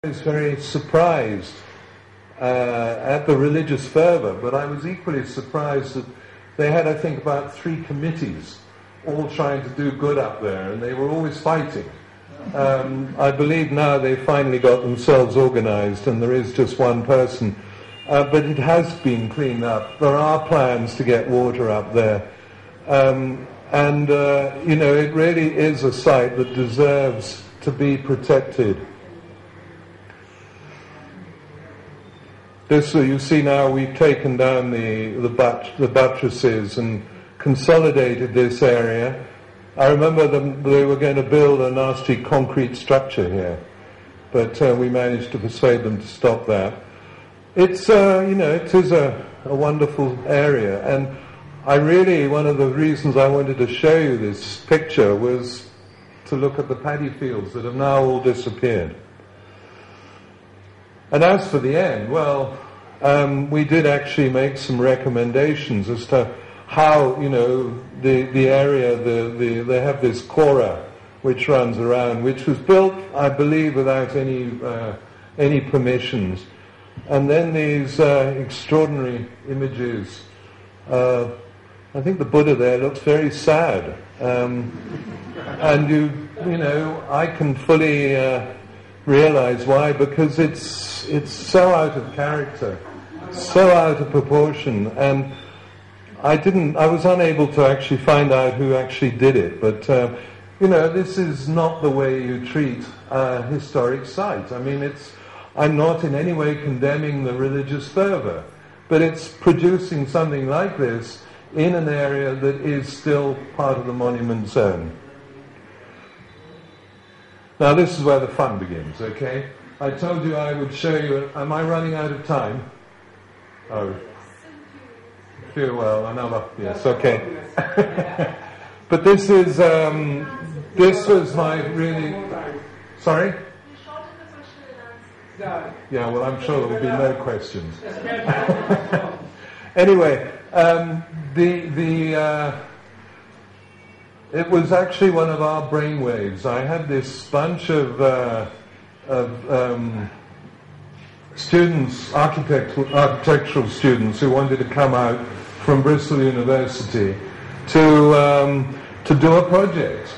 was very surprised at the religious fervour, but I was equally surprised that they had, I think, about 3 committees all trying to do good up there, and they were always fighting. I believe now they finally got themselves organised, and there is just one person. But it has been cleaned up. There are plans to get water up there. It really is a site that deserves to be protected. This, you see now, we've taken down the buttresses and consolidated this area. I remember they were going to build a nasty concrete structure here, but we managed to persuade them to stop that. It's, it is a wonderful area, and one of the reasons I wanted to show you this picture was to look at the paddy fields that have now all disappeared. And as for the end, we did actually make some recommendations as to how, the area, they have this Cora which runs around, which was built, I believe, without any permissions. And then these extraordinary images. I think the Buddha there looks very sad. And I can fully realize why, because it's so out of character, so out of proportion, and I was unable to actually find out who actually did it, but this is not the way you treat a historic site. I mean, I'm not in any way condemning the religious fervour, but it's producing something like this in an area that is still part of the monument zone. Now this is where the fun begins, okay? I told you I would show you. Am I running out of time? Oh. Well, another. Yes, okay. But this was my really. Sorry? Yeah, well, I'm sure there will be no questions. Anyway, it was actually one of our brainwaves. I had this bunch of students, architectural students, who wanted to come out from Bristol University to do a project.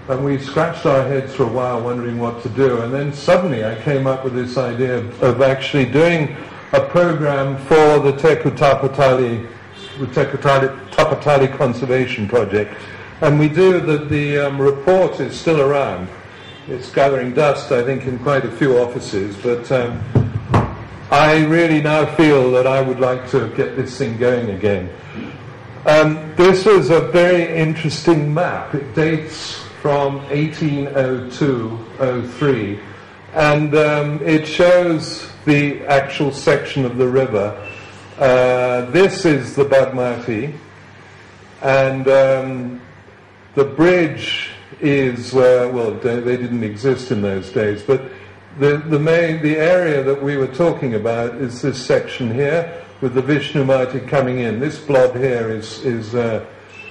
And we scratched our heads for a while wondering what to do. And then suddenly I came up with this idea of actually doing a program for the Teku Tapatali Conservation Project. And we do the report is still around. It's gathering dust, I think, in quite a few offices. But I really now feel that I would like to get this thing going again. This was a very interesting map. It dates from 1802-03, and it shows the actual section of the river. This is the Bagmati, and the bridge is they didn't exist in those days, but the area that we were talking about is this section here with the Vishnumati coming in. This blob here is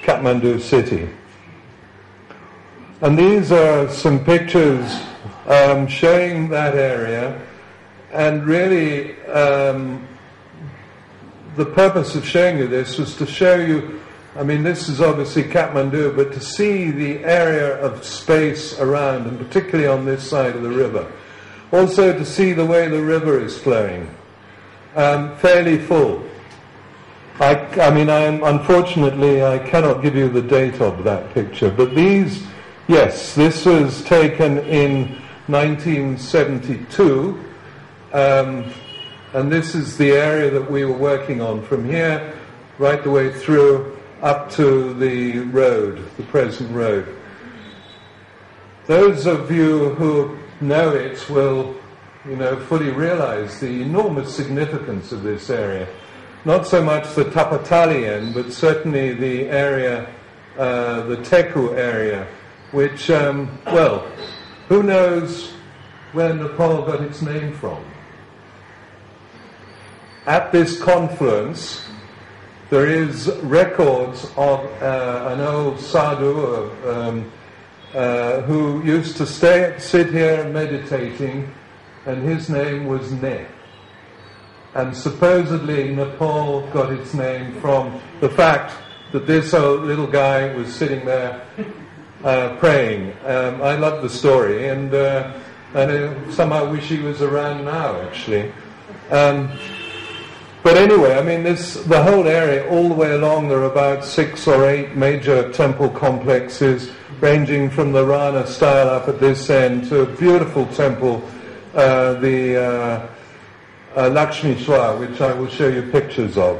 Kathmandu city. And these are some pictures showing that area, and really the purpose of showing you this was to show you, I mean, this is obviously Kathmandu, but to see the area of space around, and particularly on this side of the river. Also to see the way the river is flowing, fairly full. Unfortunately, I cannot give you the date of that picture, but this was taken in 1972, and this is the area that we were working on from here, right the way through, up to the road, the present road. Those of you who know it will, fully realize the enormous significance of this area. Not so much the Tapatali end, but certainly the area, the Teku area, which, who knows where Nepal got its name from? At this confluence, there is records of an old sadhu who used to sit here meditating and his name was Ne. And supposedly Nepal got its name from the fact that this little guy was sitting there praying. I love the story, and I somehow wish he was around now, actually. But anyway, I mean, the whole area, all the way along, there are about 6 or 8 major temple complexes, ranging from the Rana style up at this end to a beautiful temple, the Lakshmishwar, which I will show you pictures of.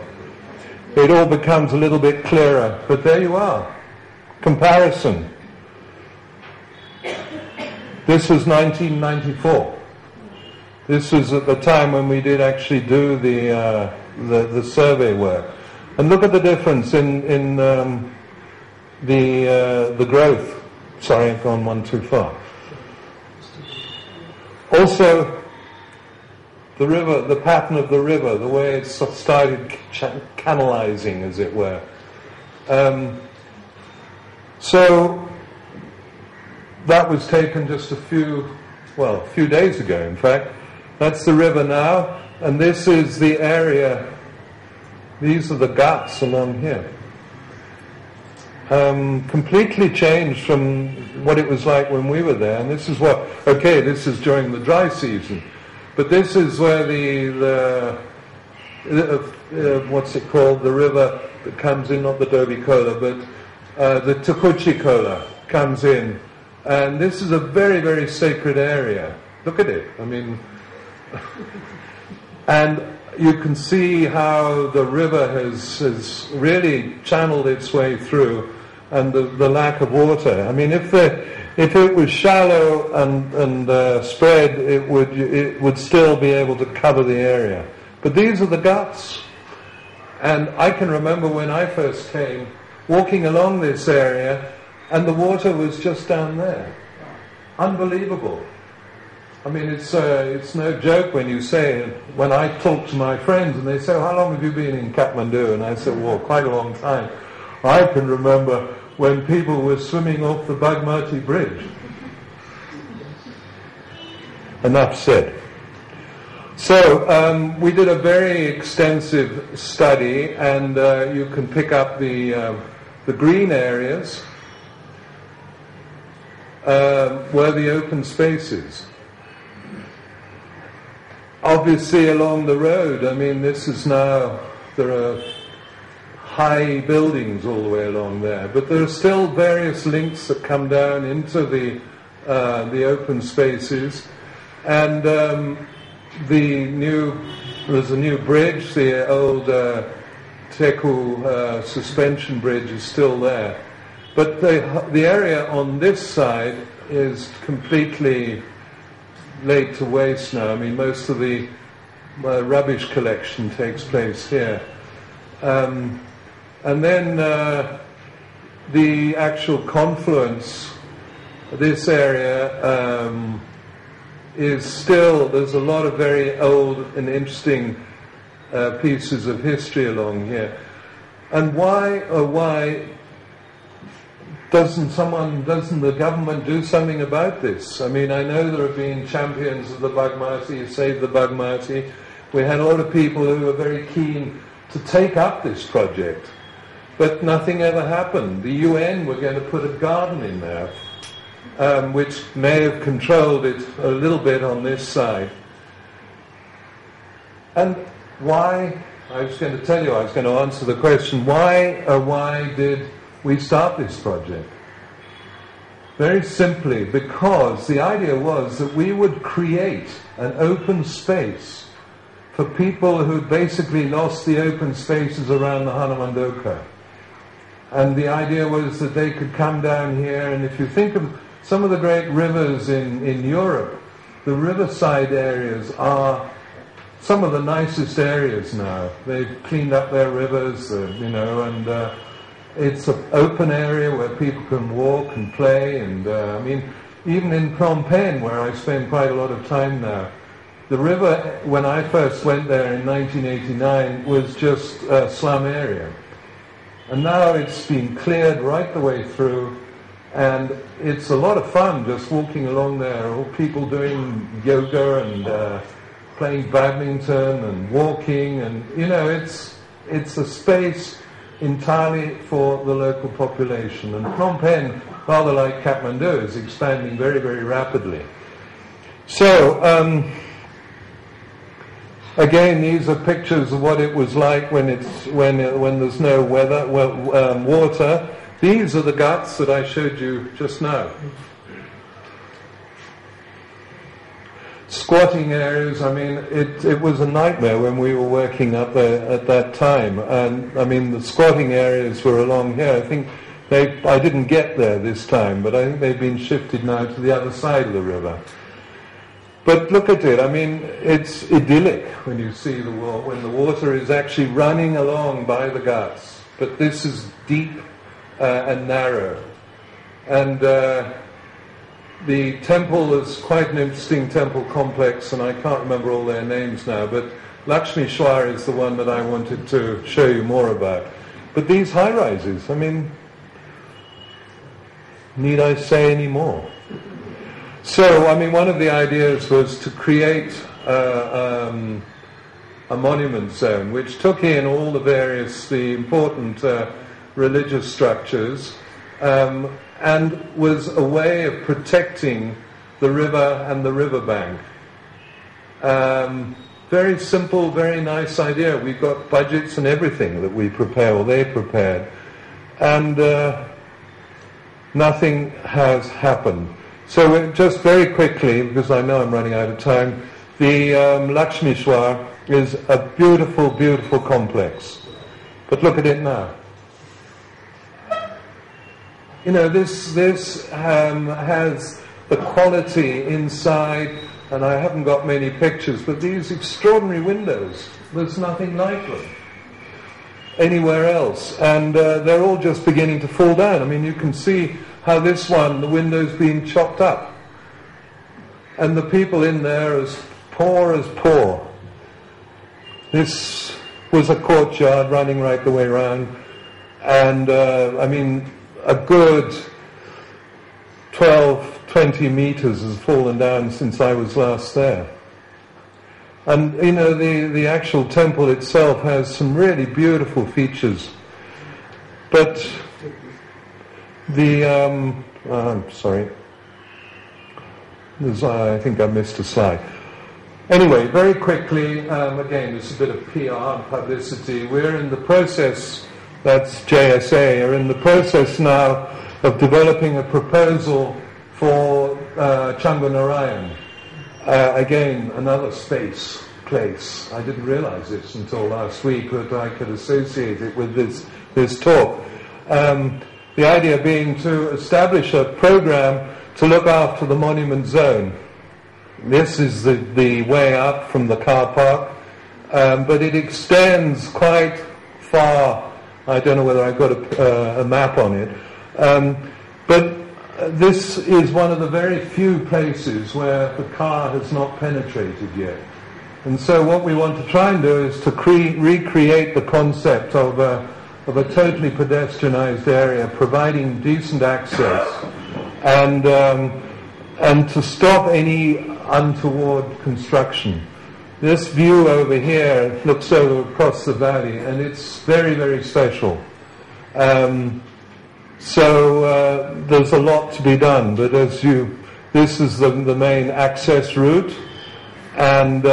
It all becomes a little bit clearer, but there you are. Comparison. This was 1994. This was at the time when we did actually do the survey work. And look at the difference in the growth. Sorry, I've gone one too far. Also, the river, the pattern of the river, the way it's started canalizing, as it were. So that was taken just a few days ago, in fact. That's the river now, and this is the area. These are the ghats along here. Completely changed from what it was like when we were there. And this is this is during the dry season. But this is where the what's it called? The river that comes in, not the Dobikola, but the Tukuchikola comes in. And this is a very, very sacred area. Look at it. I mean, and you can see how the river has really channeled its way through, and the lack of water. I mean, if it was shallow and spread, it would still be able to cover the area. But these are the ghats, and I can remember when I first came, walking along this area, and the water was just down there. Unbelievable. I mean, it's no joke when I talk to my friends and they say, how long have you been in Kathmandu? And I say, well, quite a long time. I can remember when people were swimming off the Bagmati Bridge. Enough said. So we did a very extensive study, and you can pick up the green areas were the open spaces. Obviously along the road, I mean, there are high buildings all the way along there, but there are still various links that come down into the open spaces, and there's a new bridge, the old Teku suspension bridge is still there, but the area on this side is completely laid to waste now. I mean, most of the rubbish collection takes place here. And then the actual confluence, this area is still, there's a lot of very old and interesting pieces of history along here. And why doesn't the government do something about this? I mean, I know there have been champions of the Bagmati, Save the Bagmati. We had a lot of people who were very keen to take up this project, but nothing ever happened. The UN were going to put a garden in there, which may have controlled it a little bit on this side. And why? I was going to tell you, I was going to answer the question, why did we start this project? Very simply, because the idea was that we would create an open space for people who basically lost the open spaces around the Hanumandoka. And the idea was that they could come down here, and if you think of some of the great rivers in Europe, the riverside areas are some of the nicest areas now. They've cleaned up their rivers, and it's an open area where people can walk and play, and I mean, even in Phnom Penh, where I spend quite a lot of time now, the river, when I first went there in 1989, was just a slum area. And now it's been cleared right the way through, And it's a lot of fun just walking along there, all people doing yoga and playing badminton and walking, and it's a space entirely for the local population. And Phnom Penh, rather like Kathmandu, is expanding very, very rapidly. So, again, these are pictures of what it was like when there's no water. These are the ghats that I showed you just now. Squatting areas, I mean, it was a nightmare when we were working up there at that time. And, I mean, the squatting areas were along here. I think I didn't get there this time, but I think they've been shifted now to the other side of the river. But look at it, I mean, it's idyllic when you see when the water is actually running along by the ghats. But this is deep and narrow. And the temple is quite an interesting temple complex, and I can't remember all their names now, but Lakshmishwar is the one that I wanted to show you more about. But these high-rises, I mean, need I say any more? So, I mean, one of the ideas was to create a monument zone which took in all the important religious structures, and was a way of protecting the river and the riverbank. Very simple, very nice idea. We've got budgets and everything that we prepare, or they prepared, and nothing has happened. So just very quickly, because I know I'm running out of time, the Lakshmishwar is a beautiful, beautiful complex. But look at it now. You know, this has the quality inside, and I haven't got many pictures, but these extraordinary windows, there's nothing like them anywhere else. And they're all just beginning to fall down. I mean, you can see how this one, the window's being chopped up. And the people in there as poor as poor. This was a courtyard running right the way around. And, I mean, a good 12, 20 meters has fallen down since I was last there. And, you know, the actual temple itself has some really beautiful features. But I'm sorry. I think I missed a slide. Anyway, very quickly, again, it's a bit of PR and publicity. We're in the process, that's JSA, are in the process now of developing a proposal for Changunarayan. Again, another space place. I didn't realize this until last week, that I could associate it with this talk. The idea being to establish a program to look after the monument zone. This is the way up from the car park, but it extends quite far. I don't know whether I've got a map on it, but this is one of the very few places where the car has not penetrated yet. And so what we want to try and do is to recreate the concept of a totally pedestrianised area, providing decent access, and to stop any untoward construction. This view over here looks over across the valley, and it's very, very special. So there's a lot to be done, but this is the main access route, and